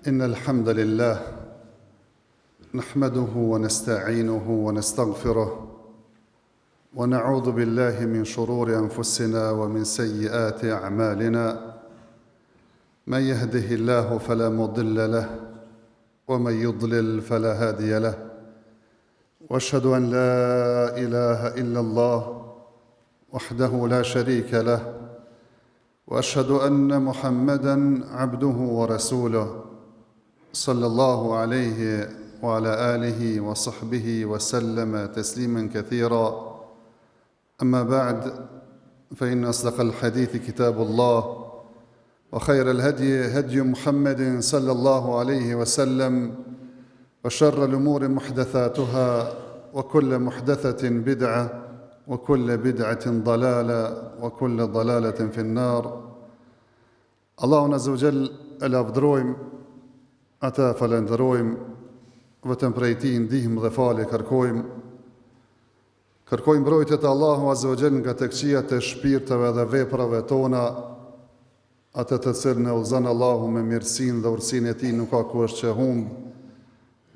إن الحمد لله نحمده ونستعينه ونستغفره ونعوذ بالله من شرور أنفسنا ومن سيئات أعمالنا من يهده الله فلا مضل له ومن يضلل فلا هادي له وأشهد أن لا إله إلا الله وحده لا شريك له وأشهد أن محمدًا عبده ورسوله صلى الله عليه وعلى آله وصحبه وسلم تسليمًا كثيرًا أما بعد فإن أصدق الحديث كتاب الله وخير الهدي هدي محمد صلى الله عليه وسلم وشر الأمور محدثاتها وكل محدثة بدعة وكل بدعة ضلالة وكل ضلالة في النار. Allahun Azza wa Jall e lavdërojmë, ata falenderojmë, vetëm prej Tij ndihmë dhe falje kërkojmë. Kërkojmë mbrojtje të Allahu Azza wa Jall nga të këqijat e shpirteve dhe veprave tona, atë të cilën e udhëzon Allahu me mirësinë dhe urtësinë e Tij nuk ka kush që humb,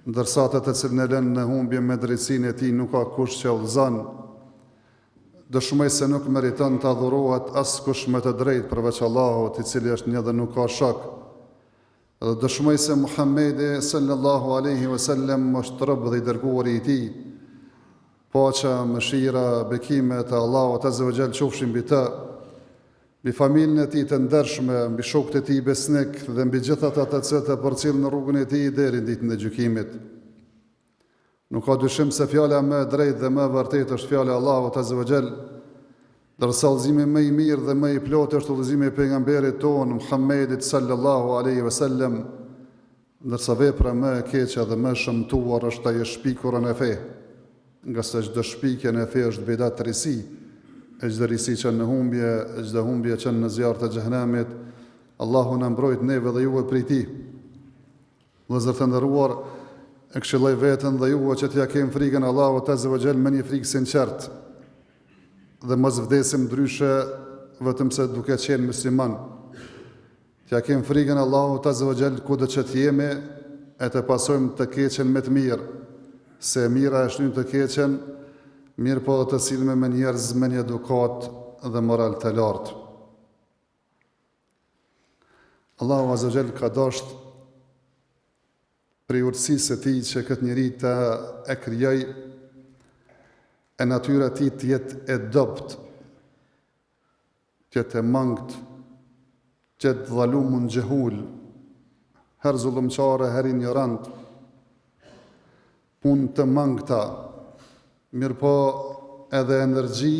ndërsa atë të cilën e lën në humbje me drejtsinë e Tij nuk ka kush që udhëzon. Dëshmoj se nuk meriton të adhurohet askush me të drejtë përveç Allahut, I cili është një dhe nuk ka shok. Dhe dëshmoj se Muhammedi sallallahu alaihi wasallam është rob dhe I dërguari I Tij. Paqja, mëshira, bekimet e Allahut Azza wa Jall qofshin mbi të, mbi familjen e Tij të ndershme, mbi shokët e Tij besnik dhe mbi gjithë ata të cilët e përcjellin në rrugën e Tij deri në ditën e gjykimit. Nuk ka dyshim se fjala më e drejtë dhe më e vërtetë është fjala e Allahut Azza wa Jall, ndërsa udhëzimi më I mirë dhe më I plotë është udhëzimi I pejgamberit tonë Muhammedit sallallahu alaihi wasallam, ndërsa vepra më e keqe dhe më e shëmtuar është ajo shpikurën e fe, nga se çdo shpikje në fe është bidat risi, e çdo risi që në humbje, çdo humbje që në zjarr të xhenemit. Allahu na mbrojt neve dhe juve prej tij. Vëllezër të nderuar, e këshilloj veten dhe juve që t'ja kem frikën Allahut Azza wa Jall me një frikë sinqert, dhe mos vdesim ndryshe vetëm se duke qenë musliman. T'ja kem frikën Allahut Azza wa Jall kudo që t'jemi, e të pasojmë të keqen me të mirë, se mira e shtynë të keqen, mirë po të silme me njerëz me një edukat dhe moral të lartë. Allahu Azza wa Jall ka dashur prej urtësisë e Tij që këtë njeri të e krijoj, e natyra e Tij të jetë e dobët, të jetë e mangët, të jetë dhalumun gjehul, her zullumqare, her ignorant, punë të mangëta, mirë po edhe energji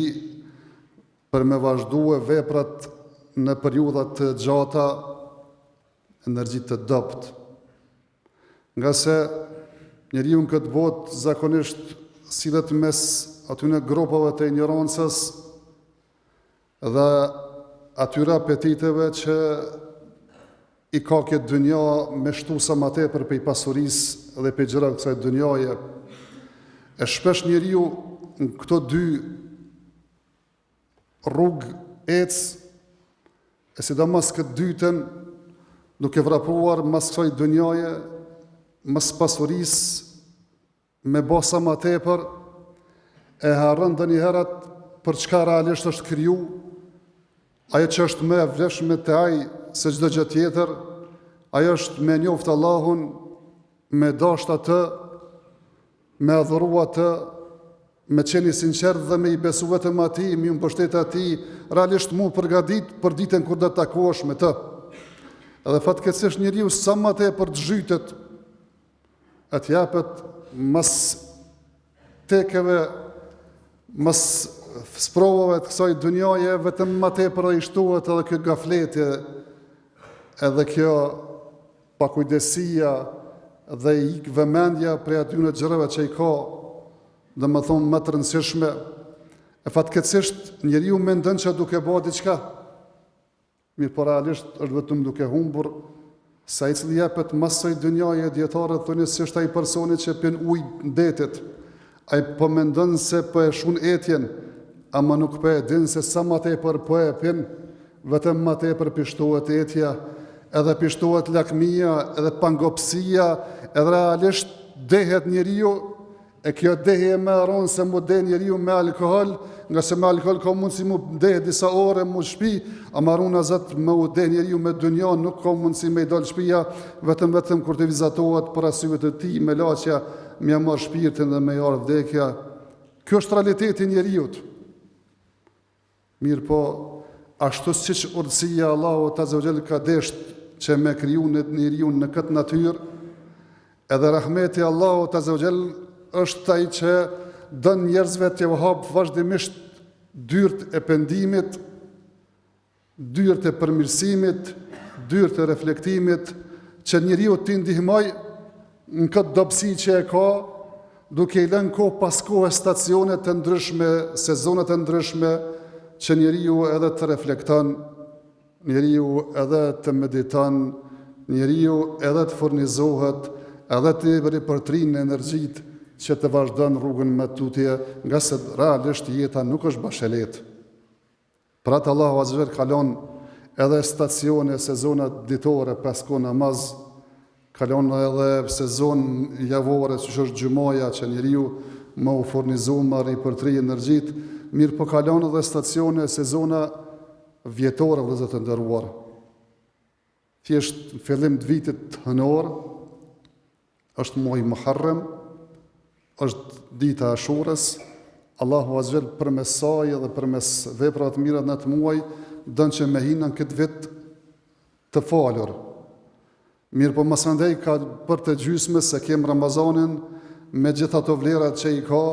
për me vazhdue veprat në periudhat të gjata, energji të dobët. Nga se njeriu në këtë botë zakonisht sillet mes atyne grupave të ignorancës dhe atyre apetiteve që I ka këtë dynja me shtu sa më tepër prej pasurisë dhe prej gjërave të kësaj dynjaje. E shpesh njeriu në këto dy rrugë ecë, e sidomos këtë dytën, duke vrapuar mas kësaj dynjaje, mas pasurisë me bo sa më tepër, e harron ndonjëherët për çka realisht është kriju, ajo që është më e vlefshme te ai se çdo gjë tjetër, ajo është me njoft Allahun, me dashur atë, me adhuru atë, me qenë I sinqert dhe me I besu vetëm atij, me mbështet atij, realisht mu përgatit për ditën kur do të takohesh me të. Edhe fatkeqësisht njeriu sa më tepër të zhytet, atë japet mas tekeve, mas sprovave të kësaj dunjaje, vetëm më tepër I shtohet edhe kjo gafletje, edhe kjo pakujdesia dhe I ik vëmendja prej atyre gjërave që I ka, domethënë më të rëndësishme. E fatkeqësisht njeriu mendon që duke bërë diçka, mirë po realisht është vetëm duke humbur. Sa I cili japet masoj dynjaje, djetarët thonë se është ai personi që pjen ujë ndetit. Ai po mendon se po e shun etjen, ama nuk po e din se sa më tepër po e pjen, vetëm më tepër pishtohet etja, edhe pishtohet lakmia, edhe pangopsia, edhe realisht dehet njeriu, e kjo dehje më rronë se mu de njeriu me alkohol, nga se me alkohol ka mundësi mu dehet disa ore mu shpi, a maruna zot me u de njeriu me dunjan nuk ka mundësi me i dal shpia, vetëm kur të vizatohet për arsye të tij me laqja, me marr shpirtin dhe me jarë vdekja. Kjo është realiteti njeriut. Mirë po, ashtu siç urtësia e Allahut Azza wa Jall ka desht që me kriju njeriu në këtë natyrë, edhe rahmeti Allahut Azza wa Jall është ai që dën njerëzve të hap vazhdimisht dyert e pendimit, dyert e përmirësimit, dyert e reflektimit, që njeriu t'i ndihmoj në këtë dobësi që e ka, duke i lënë kohë pas kohë stacione të ndryshme, sezone të ndryshme, që njeriu edhe të reflekton, njeriu edhe të mediton, njeriu edhe të furnizohet, edhe të ripërtrinë energjitë që të vazhdon rrugën me tutje, nga se realisht jeta nuk është bashelet. Për atë Allahu Azza wa Jall kalon edhe stacione, sezona ditore, pas kohë namaz, kalon edhe sezon javore, që është gjumaja, që njeriu më u furnizu, më ripërtri energjit, mirë po kalon edhe stacione, sezona vjetore, vëllezër të nderuar. Thjesht fillim të vitit hënor, është muaji Muharrem, është dita e Ashurës, Allahu Azza wa Jall përmes saj dhe përmes veprave të mira në atë muaj don që me hinën këtë vit të falur. Mirë po mas andej ka për të gjysme se kem Ramazanin me gjitha të vlerat që i ka,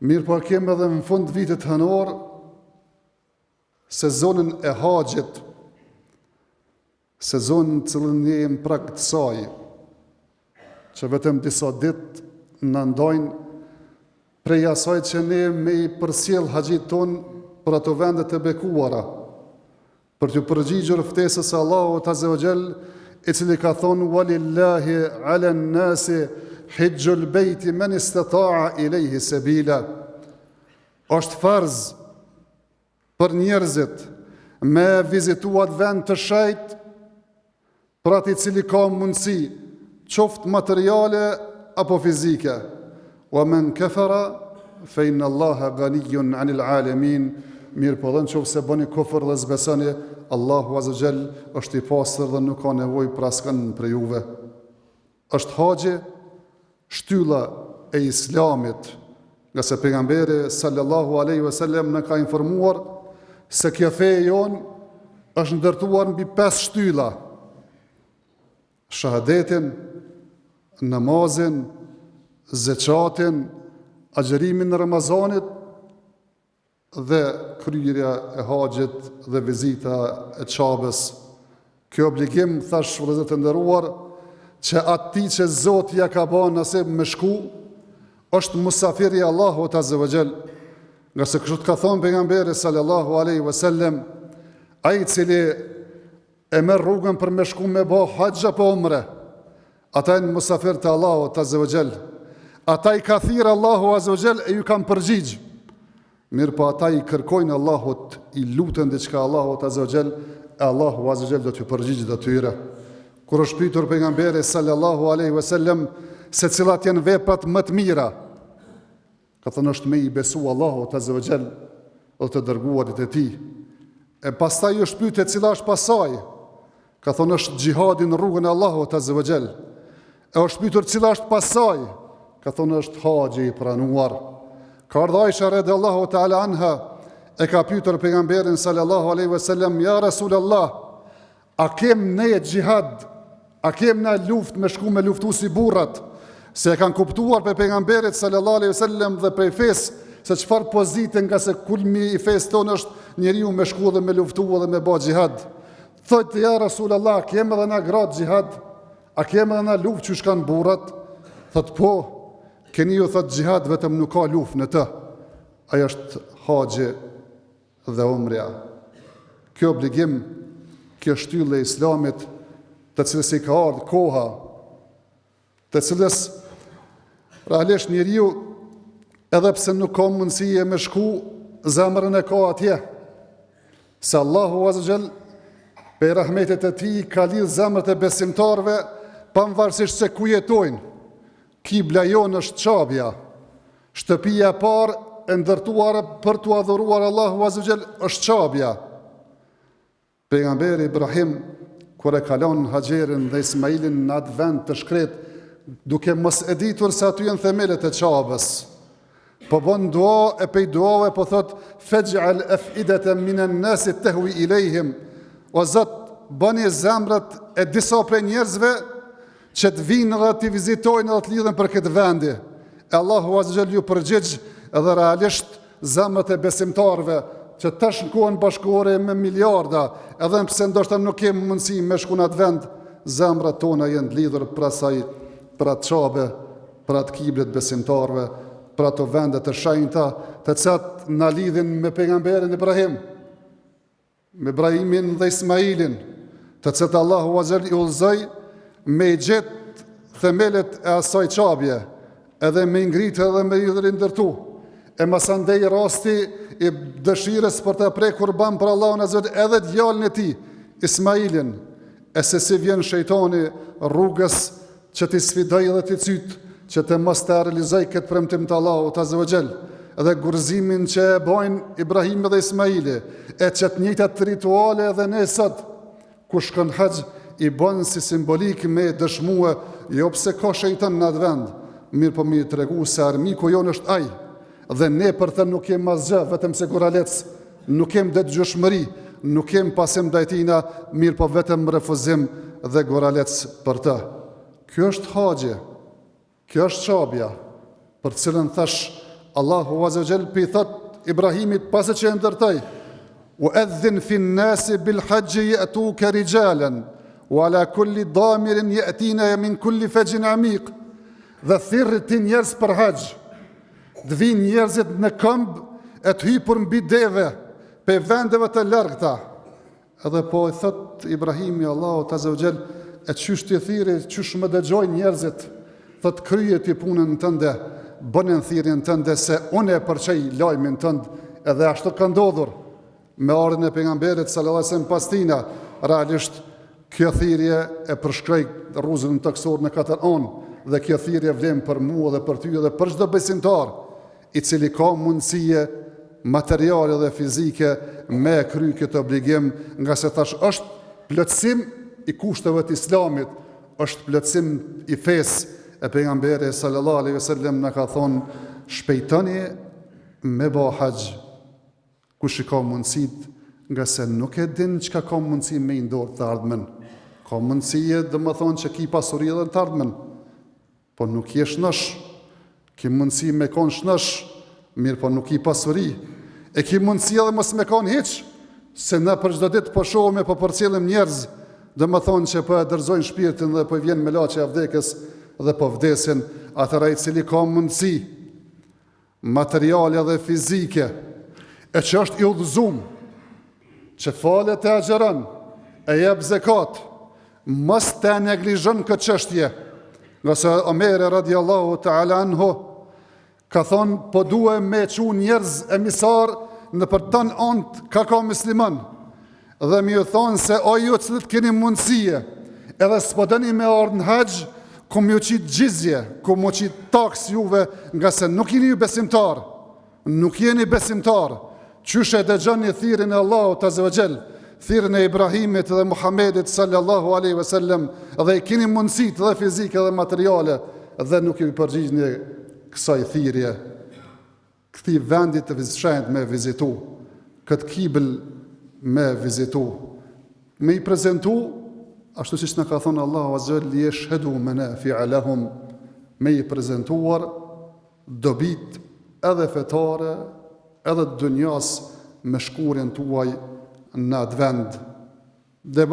mirë po kem edhe në fund vitit hënor sezonin e haxhit, sezonin cilën ne jemi prag të saj, që vetëm disa ditë në ndojnë prej asaj që ne me i përsjell haxhit ton për ato vendet e bekuara, për të përgjigjur ftesës së Allahut Azza wa Jall, i cili ka thonë walillahi ala nnasi hijjul beyti man istata'a ilayhi sabila. Është farz për njerëzit me vizituar vend të shenjt për atë i cili ka mundësi, qoftë materiale apo fizike. Wa man kafara fa inna Allaha ghaniyyun 'anil 'alamin. Mirë po dhënë qoftë se bëni kufër dhe zbesoni, Allahu Azza wa Jall është i pastër dhe nuk ka nevojë për askën për juve. Është haxhi shtylla e Islamit, nga se pejgamberi sallallahu alaihi wasallam na ka informuar se kjo fe jon është ndërtuar mbi 5 shtylla: shahadetin, namazin, zeqatin, agjerimin në Ramazanit dhe kryerja e haxhit dhe vizita e Çabës. Kjo obligim, thash vëllezër të nderuar, që atij që Zoti ja ka bën nasib me shku, është musafiri i Allahut Azza wa Jall. Nga se kështu ka thonë pejgamberi sallallahu alaihi wasallam, ai i cili e merr rrugën për me shku me bë haxh apo umre, ata janë musafir të Allahut Azza wa Jall. Ata i ka thirrë Allahu Azza wa Jall e ju kanë përgjigj. Mirë po ata i kërkojnë Allahut, i lutën diçka Allahut Azza wa Jall, e Allahu Azza wa Jall do t'ju përgjigjë atyre. Kur është pyetur pejgamberi sallallahu alaihi wasallam se cilat janë veprat më të mira, ka thënë është me i besu Allahut Azza wa Jall dhe të dërguarit e tij. E pastaj është pyetur cila është pasaj, ka thënë është xhihadi në rrugën e Allahut Azza wa Jall. E është pyetur cila është pasaj, ka thënë është haxhi i pranuar. Ka ardhur Aisha radhiyallahu ta'ala anha, e ka pyetur pejgamberin sallallahu alaihi wasallam, ja Rasulullah, a kem ne xhihad, a kem na luftë me shku me luftu si burrat? Se e kanë kuptuar për pejgamberit sallallahu alaihi wasallam dhe prej fesë se çfarë pozite, nga se kulmi i fesë tonë është njeriu me shku dhe me luftu dhe me bë xhihad. Thotë ja Rasulullah, a kem edhe na gratë xhihad? A kem edhe na luftë që shkan burrat? Thotë po, keni ju thotë xhihad, vetëm nuk ka luftë në të. Ajo është haxhi dhe umrja. Kjo obligim, kjo shtyllë e Islamit, të cilës i ka ardhur koha, të cilës realisht njeriu edhe pse nuk ka mundësi e me shku, zemrën e ka atje. Se Allahu Azza wa Jall Pe rahmetet e tij ka lidh zemrat e besimtarëve pavarësisht se ku jetojnë. Kibla jonë është Çabja. Shtëpia e parë e ndërtuar për t'u adhuruar Allahu Azza wa Jall është Çabja. Pejgamberi Ibrahim kur e kalon Haxherin dhe Ismailin në atë vend të shkret, duke mos e ditur se aty janë themelet e Çabës, po bën dua e pej duave po thot fej'al afidatan minan nas tahwi ilayhim, o Zot bëni zemrat e disa prej njerëzve që të vinë dhe të vizitojnë dhe të lidhen për këtë vendi. E Allahu Azza wa Jall ju përgjigj edhe realisht zemrat e besimtarëve që tash në kohën bashkëore me miliarda, edhe pse ndoshta nuk kemi mundësi me shku në atë vend, zemrat tona janë të lidhur për asaj, për atë Çabe, për atë kiblet besimtarëve, për ato vende të shenjta, të cilat na lidhin me pejgamberin Ibrahim, me Ibrahimin dhe Ismailin, të cilat Allahu Azza wa Jall i udhëzoi me i gjetë themelet e asaj Çabje, edhe me ngritë edhe me i ndërtu. E masandej rasti i dëshirës për të prej kurban për Allahun Azza wa Jall edhe djalin e tij, Ismailin, e se si vjen shejtani rrugës që t'i sfidoj dhe t'i cyt, që të mos të realizoj këtë premtim të Allahut Azza wa Jall, edhe gurzimin që e bojnë Ibrahimi dhe Ismaili, e që të njëjtat rituale edhe ne sot, ku shkon haxh i bën si simbolik me dëshmue, jo pse ka shejtan në atë vend, mirë po mi tregu se armiku jonë është ai. Dhe ne për të nuk kem asgjë, vetëm se guralec, nuk kem detyrshmëri, nuk kem pasim ndajtina, mirë po vetëm refuzim dhe guralec për të. Kjo është haxhi, kjo është Çabja, për cilën thash Allahu Azza wa Jall pi thot Ibrahimit pas që e ndërtoi: "U'adhin fi an-nasi bil hajji ya'tuka rijalan wa ala kulli damirin ya'tina min kulli fajjin amiq." Dhe thirrë ti njerëz për haxh. Të vinë njerëzit në këmbë e të hypur mbi deve pe vendeve të largëta. Edhe po i thot Ibrahimi Allahu Azza wa Jall, e qysh ti thirrë, qysh më dëgjojnë njerëzit, thot kryje ti punën tënde, bënën thirrjen tënde se unë e përçej lajmin tënd, edhe ashtu ka ndodhur me ardhin e pejgamberit sallallahu alaihi wasallam pas tina. Realisht kjo thirrje e përshkroi rruzën toksor në 4 anë, dhe kjo thirrje vlen për mua dhe për ty dhe për çdo besimtar i cili ka mundësie materiale dhe fizike me kry këtë obligim, nga se thash është plotësim i kushteve të Islamit, është plotësim i fesë e pejgamberi sallallahu alaihi wasallam na ka thonë shpejtoni me bë haxh kush i ka mundësit, nga se nuk e din çka ka mundësi me i ndorë të ardhmen. Ka mundësie dhe më thonë që ki pasuri edhe të ardhmen, po nuk je shnosh, ki mundësi me konë shnosh, mirë po nuk i pasuri, e ki mundësi edhe mos me konë hiq, se në për çdo ditë po shohëm e po përcjellim njerëz, dhe më thonë që po e dërzojnë shpirtin dhe po vjen me laçe e vdekës dhe po vdesin, atëra i cili ka mundësi materiale dhe fizike, e që është i udhëzum, që falet e agjeron, e jep zekat, mos të neglizhon këtë çështje. Nga se Omeri radiallahu ta'ala anhu ka thonë, po duhem me çu njerëz emisar në për tën ant ka musliman, dhe mi ju thonë se o ju cilët keni mundësie, edhe s'po dëni me ardhë në haxh, ku mi u qitë gjizje, ku mu qitë taks juve, nga se nuk jeni ju besimtar, nuk jeni besimtar, qyshe dëgjoni thirrjen e Allahut Azza wa Jall, thirrjen e Ibrahimit dhe Muhamedit sallallahu alaihi wasallam, dhe i keni mundësit dhe fizike dhe materiale, dhe nuk ju përgjigjni kësaj thirrje, këtij vendit të shenjtë me vizitu, këtë kibël me vizitu, me i prezentu, ashtu siç na ka thonë Allahu Azza wa Jall, yashhadu manafi'a lahum, me i prezentuar dobit edhe fetare, edhe të dunjas me shkurjen tuaj në atë vend, dhe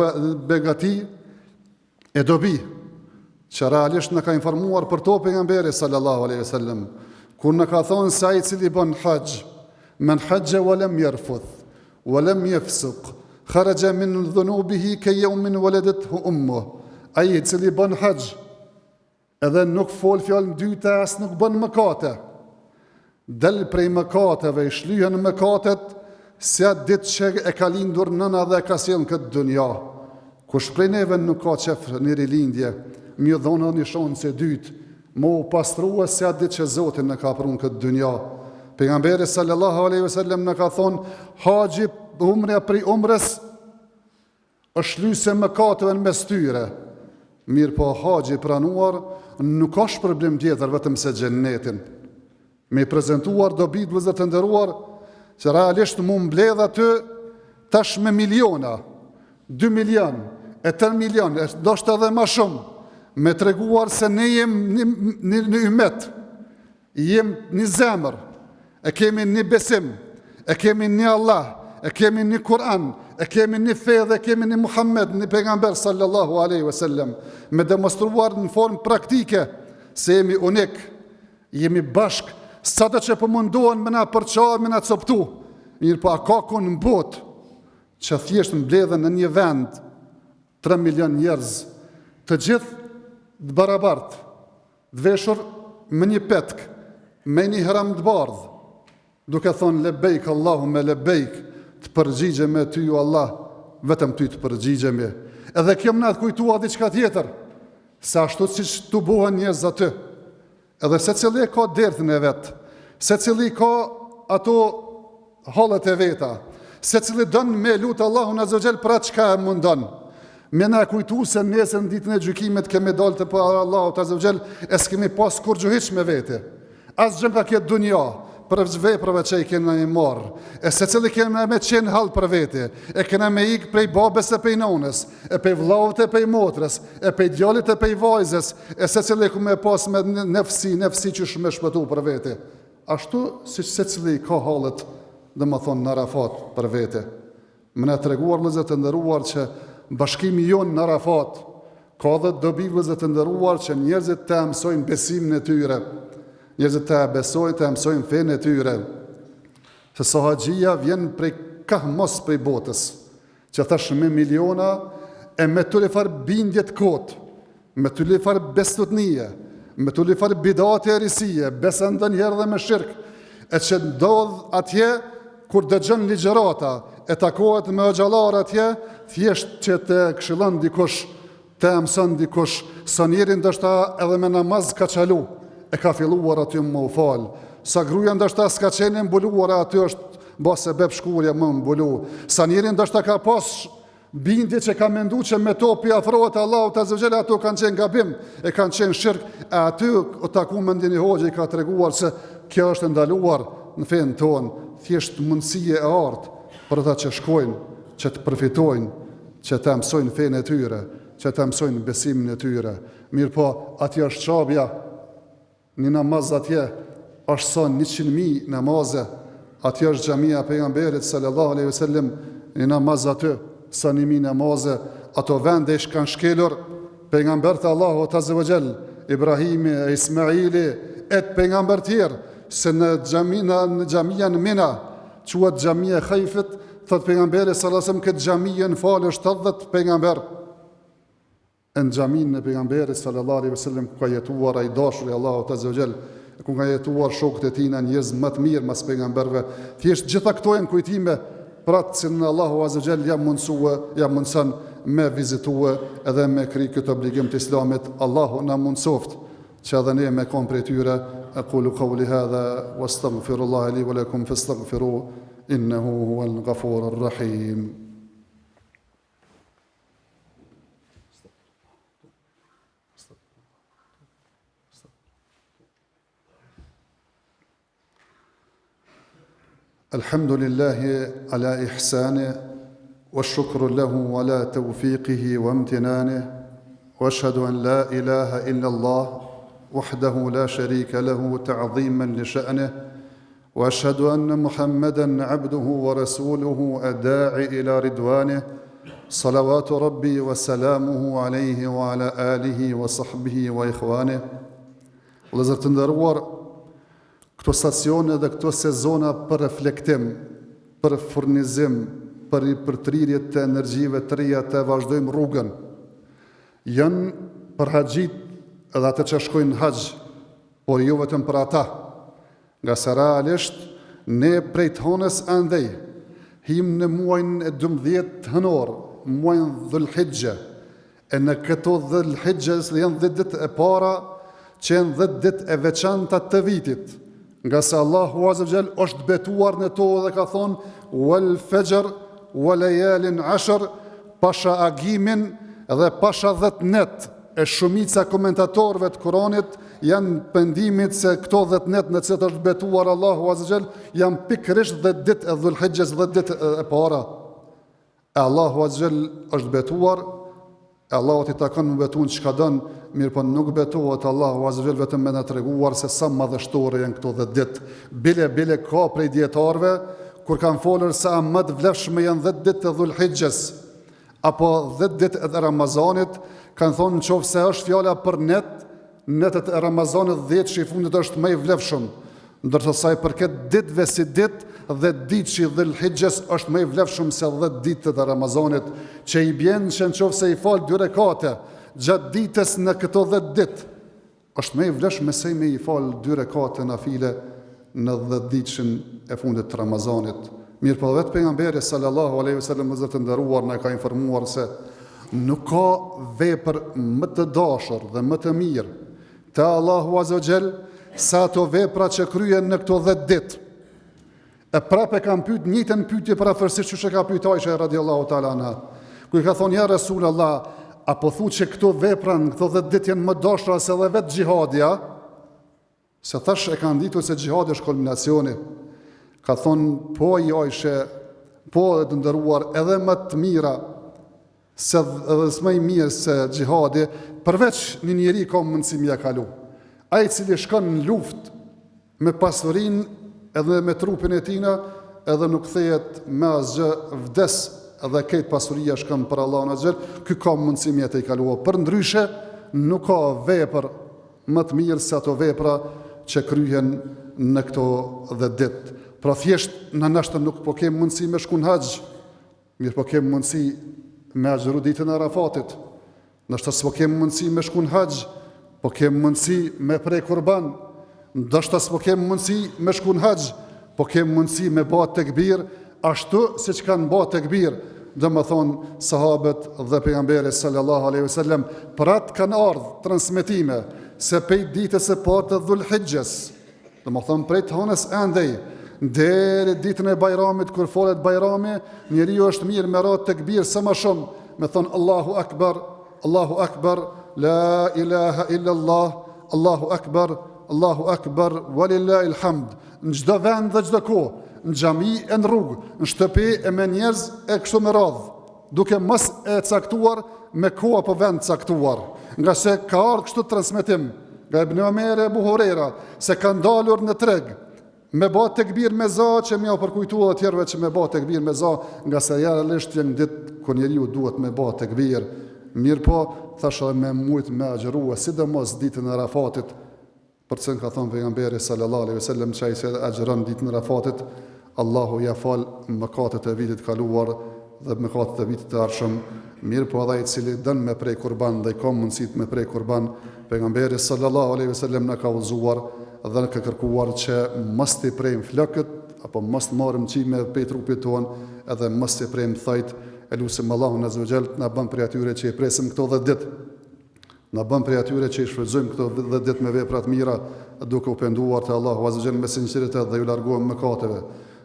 begati e dobi, që realisht në ka informuar për to pejgamberi sallallahu alaihi wasallam, kur në ka thonë se ai i cili bën haxh, men hajja wa lam yarfuth, wa lam yafsuq, kharaja min dhunubihi ka yawmin waladathu ummuh. Ai i cili bën haxh, edhe nuk fol fjalën dyta, as nuk bën mëkate, del prej mëkateve, i shlyhen mëkatet, se atë ditë që e ka lindur nëna dhe ka sjellë këtë dunja. Kush prej neve nuk ka qef një rilindje, mjë dhona një shonës e dytë, mo pastrua se atë ditë që Zotin në ka prunë këtë dynja. Pejgamberi sallallahu aleyhi wasallam në ka thonë, haxhi umrja prej umrës është lyse mëkateve në mes tyre. Mirë po haxhi pranuar nuk ka shpërblim tjetër vetëm se xhennetin. Me prezentuar dobi të vëllezër të nderuar, që realisht mund mbledh aty tash me miliona, 2 milion, 3 milion, ndoshta edhe më shumë, me treguar se ne jem një ymet, jem një zemër, e kemi një besim, e kemi një Allah, e kemi një Kur'an, e kemi një fe dhe kemi një Muhammed, një pejgamber sallallahu aleyhi wasallam, me demonstruar në formë praktike se jemi unik, jemi bashk, sa të që përmundohen me na përqa, me na coptu, mirë po a ka në botë që thjesht mbledhen në një vend 3 milion njerëz, të gjithë të barabartë, të veshur me një petk, me një hram të bardhë, duke thonë lebejk Allahume lebejk, të përgjigjemi ty ju Allah, vetëm ty të përgjigjemi. Edhe kjo më na të kujtua diçka tjetër, se ashtu siç tu buhen njerëz aty, edhe se cili ka derdhën e vetë, se cili ka ato hallet e veta, se cili dënë me lutë Allahun azza wa jall për atë çka e mundon. Me na kujtu se nesër në ditën e gjykimit kemi dalë të para Allahut azza wa jall, e s'kemi pas kur gjuhiç me vete. Asgjë nga kjo dunja, për veprave që i kena i marrë, e se cili kena me qenë halë për vete, e kena me ikë prej babes e prej nonës, e prej vllavët e prej motrës, e prej djalit e prej vajzës, e se cili ku me pas me nefsi që shme shpëtu për vete. Ashtu si se cili ka halët, dhe më thonë në Arafat për vete. Më ne treguar vëllezër të nderuar që bashkimi jonë në Arafat, ka dhe dobi vëllezër të nderuar që njerëzit të mësojnë besimin e tyre, njerëzit të besojnë, të mësojnë fenë e tyre. Se sa haxhia vjen prej mos prej botës, që thash me miliona, e me të lefar bindjet kot, me të lefar bestutnie, me të lefar bidate e risie, besën dhe njerë dhe me shirk, e që ndodh atje, kur dëgjon ligjërata, e takohet me xhallar atje, thjesht që të këshillon dikush, të mëson dikush, sa njeri ndoshta edhe me namaz ka çalu, e ka filluar aty më u falë. Sa gruja ndoshta s'ka qenë mbuluar, aty është ba sebeb shkurja më mbulu. Sa njeri ndoshta ka pas bindje që ka mendu që me topi afrohet Allahut azza wa jalla, ato kanë qenë gabim, e kanë qenë shirk, e aty u taku me ndjenjë hoxha i ka treguar se kjo është ndaluar në fenë tonë, thjesht mundësie e artë për ata që shkojnë, që të përfitojnë, që të mësojnë fenë e tyre, që të mësojnë besimin e tyre. Mirë po, atje është çabja, një namaz atje është sa 100.000 namaze, atje është xhamia e pejgamberit sallallahu alaihi wasallam, një namaz aty sa 1.000 namaze, ato vende ish kanë shkelur pejgambert Allahut azza wa jall, Ibrahimi, Ismaili, e pejgamber tjerë, se në xhamia në Mina, quhet xhamia e Khaifit, thot pejgamberi sallallahu alaihi wasallam, këtë xhamia në falë 70 pejgamber. Në xhamin e pejgamberit sallallahu alaihi wasallam ku ka jetuar ai dashuri Allahut azza wa jall, ku ka jetuar shokët e tij, njerëz më të mirë mas pejgamberëve. Thjesht gjitha këto janë kujtime për atë që Allahu azza wa jall ja mundson me vizitue edhe me kri këtë obligim të Islamit. Allahu na mundsoft që edhe ne me kom prej tyre. Aqulu qawli hadha wastaghfirullaha li wa lakum fastaghfiruhu innahu huwal ghafurur rahim. الحمد لله على إحسانه والشكر له على توفيقه وامتنانه وأشهد أن لا إله إلا الله وحده لا شريك له تعظيما لشأنه وأشهد أن محمدا عبده ورسوله الداعي إلى رضوانه صلوات ربي وسلامه عليه وعلى آله وصحبه وإخوانه. Vëllezër të nderuar, këto stacione dhe këto sezona për reflektim, për furnizim, për i përtrirje të energjive të reja të vazhdojmë rrugën, janë për haxhit edhe atë që shkojnë haxh, por jo vetëm për ata, nga se realisht ne prej të honës andej, him në muajin e 12 hënor, muajin Dhul-Hijja. E në këto Dhul-Hijjes janë 10 ditë e para që janë 10 ditë e veçanta të vitit. Nga se Allahu Azza wa Jall është betuar në to dhe ka thonë wal fajr wa layalin ashr, pasha agimin dhe pasha 10 net. E shumica komentatorëve të Kuranit janë pendimit se këto 10 net në cilat është betuar Allahu Azza wa Jall janë pikërisht 10 ditë e Dhul-Hijjes, 10 ditë e para. E Allahu Azza wa Jall është betuar, Allahu t'i takon më betun që ka dënë, mirë po nuk betohet Allahu Azza wa Jall vetëm me na treguar se sa madhështore janë këto 10 ditë. Bile ka prej dietarëve kur kanë folur se më të vlefshme janë 10 ditë të Dhul-Hijjes apo 10 ditë e Ramazanit, kanë thonë nëse është fjala për netet e Ramazanit 10 që i fundit është më i vlefshëm, ndërsa sa i përket ditëve si ditë, 10 ditë që Dhul-Hijjes është më i vlefshëm se 10 ditë të Ramazanit, që i bjen që nëse i fal 2 rekate gjatë ditës në këto 10 ditë, është më i vlefshëm se me i fal 2 rekate nafile në 10 ditëshin e fundit të Ramazanit. Mirë po vetë pejgamberi sallallahu alaihi wasallam të nderuar na ka informuar se nuk ka vepër më të dashur dhe më të mirë te Allahu Azza wa Jall sa ato vepra që kryen në këto 10 ditë. E prapë kam pyet njëjtën pyetje parafërsisht që ka pyet Aisha radhiyallahu ta'ala anha. Ku i ka thonë ja Rasulullah, apo thu që këto vepra në këto 10 ditë janë më dashura se edhe vetë xhihadja? Se thash e kanë ditur se xhihadi është kulminacioni. Ka thonë po Aisha, po të nderuar edhe më të mira se edhe më i mirë se xhihadi, përveç një njeri ka mundësi m'ia kalu. Ai i cili shkon në luftë me pasurinë edhe me trupin e tina, edhe nuk thejet me asgjë, vdes edhe këtë pasuria shkon për Allahun Azza wa Jall, ky ka mundësi me të i kalua. Për ndryshe, nuk ka vepër më të mirë se ato vepra që kryhen në këto 10 ditë. Pra thjesht në nashtë nuk po kem mundësi me shku në haxh, mirë po kem mundësi me agjëru ditën e Arafatit. Nashtë s'po kem mundësi me shku në haxh, po kem mundësi me prej kurban. Ndoshta s'po kem mundësi me shku në haxh, po kem mundësi me ba tekbir, ashtu si që kanë ba tekbir, dhe më thonë sahabët dhe pejgamberi sallallahu alaihi wasallam, për atë kanë ardhë transmitime se pej ditës e parë të Dhul-Hijjes, dhe më thonë prej të honës endej, deri ditën e Bajramit, kur folet Bajrami, njeriu është mirë me ra tekbir sa më shumë, me thonë Allahu Akbar, la ilaha illallah, Allahu Akbar, walillahi alhamd. Në çdo vend dhe çdo kohë, në xhami e në rrugë, në shtëpi e me njerëz e kështu me radhë, duke mos e caktuar me kohë apo vend caktuar. Nga se ka ardhur kështu transmetim nga Ibn Omer e Abu Huraira se kanë dalur në treg me bë tekbir me za, që më u përkujtua të tjerëve që me bë tekbir me za, nga se realisht janë ditë kur njeriu duhet me bë tekbir. Mirë po, thashë me mujt me agjërua, sidomos ditën e Arafatit, për të ka thonë pejgamberi sallallahu alaihi wasallam që ai se agjëron ditën e Arafatit, Allahu ja fal mëkatet e vitit kaluar dhe mëkatet e vitit të ardhshëm. Mirë po ai i cili don me prej kurban dhe ka mundësi me prej kurban, pejgamberi sallallahu alaihi wasallam na ka udhëzuar dhe ka kërkuar që mos t'i prejmë flokët apo mos marrim çime pe trupit ton, edhe mos t'i prejmë thajt. Elusim Allahun Azza wa Jall na bën prej atyre që i presim këto 10 ditë. Na bën prej atyre që i shfrytëzojmë këto 10 ditë me vepra të mira, duke u penduar te Allahu Azza wa Jall me sinqeritet dhe ju largojmë mëkateve.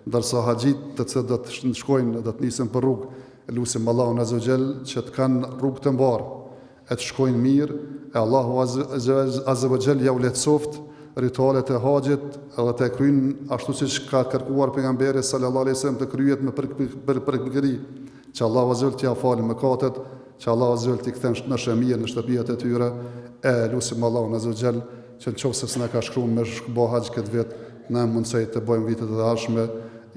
Ndërsa haxhit të cilët do të shkojnë, do të nisin për rrugë, elusim Allahun Azza wa Jall që të kanë rrugë të mbarë, e të shkojnë mirë, e Allahu Azza wa Jall ja u lehtësoft ritualet e haxhit edhe të kryejnë ashtu siç ka kërkuar pejgamberi sallallahu alaihi wasallam të kryhet me përgëri, që Allahu Azza wa Jall t'ia falë mëkatet, që Allahu Azza wa Jall t'i kthen në shëmije në shtëpiat e tyre. E lutim Allahun Azza wa Jall që nëse s'na ka shkruar me shkbo haxh këtë vit, na mundsoj të bëjmë vitet e ardhshme.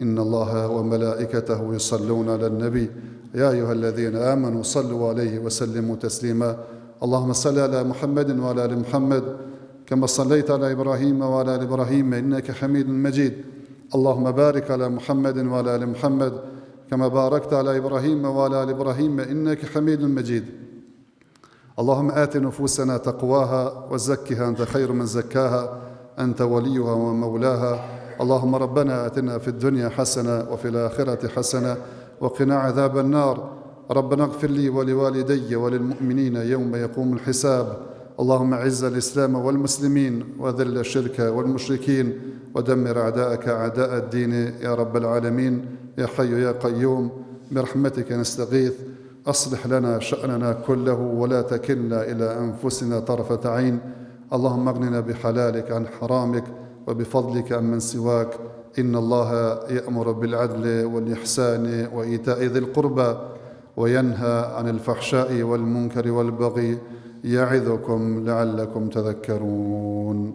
Inna Allaha wa malaikatahu yusalluna 'alan nabi ya ayyuhalladhina amanu sallu 'alayhi wa sallimu taslima. Allahumma salli ala Muhammadin wa ala ali Muhammad كما صليت على إبراهيم وعلى آل إبراهيم إنك حميد مجيد. اللهم بارك على محمد وعلى آل محمد كما باركت على إبراهيم وعلى آل إبراهيم إنك حميد مجيد. اللهم آت نفوسنا تقواها وزكها أنت خير من زكاها أنت وليها ومولاها. اللهم ربنا آتنا في الدنيا حسنة وفي الآخرة حسنة وقنا عذاب النار. ربنا اغفر لي ولوالدي وللمؤمنين يوم يقوم الحساب. اللهم أعز الإسلام والمسلمين وذل الشرك والمشركين ودمر أعداءك أعداء الدين يا رب العالمين. يا حي يا قيوم برحمتك نستغيث، أصلح لنا شأننا كله ولا تكلنا إلى أنفسنا طرفة عين. اللهم اغننا بحلالك عن حرامك وبفضلك عن من سواك. إن الله يأمر بالعدل والإحسان وإيتاء ذي القربى وينهى عن الفحشاء والمنكر والبغي يعظكم لعلكم تذكرون.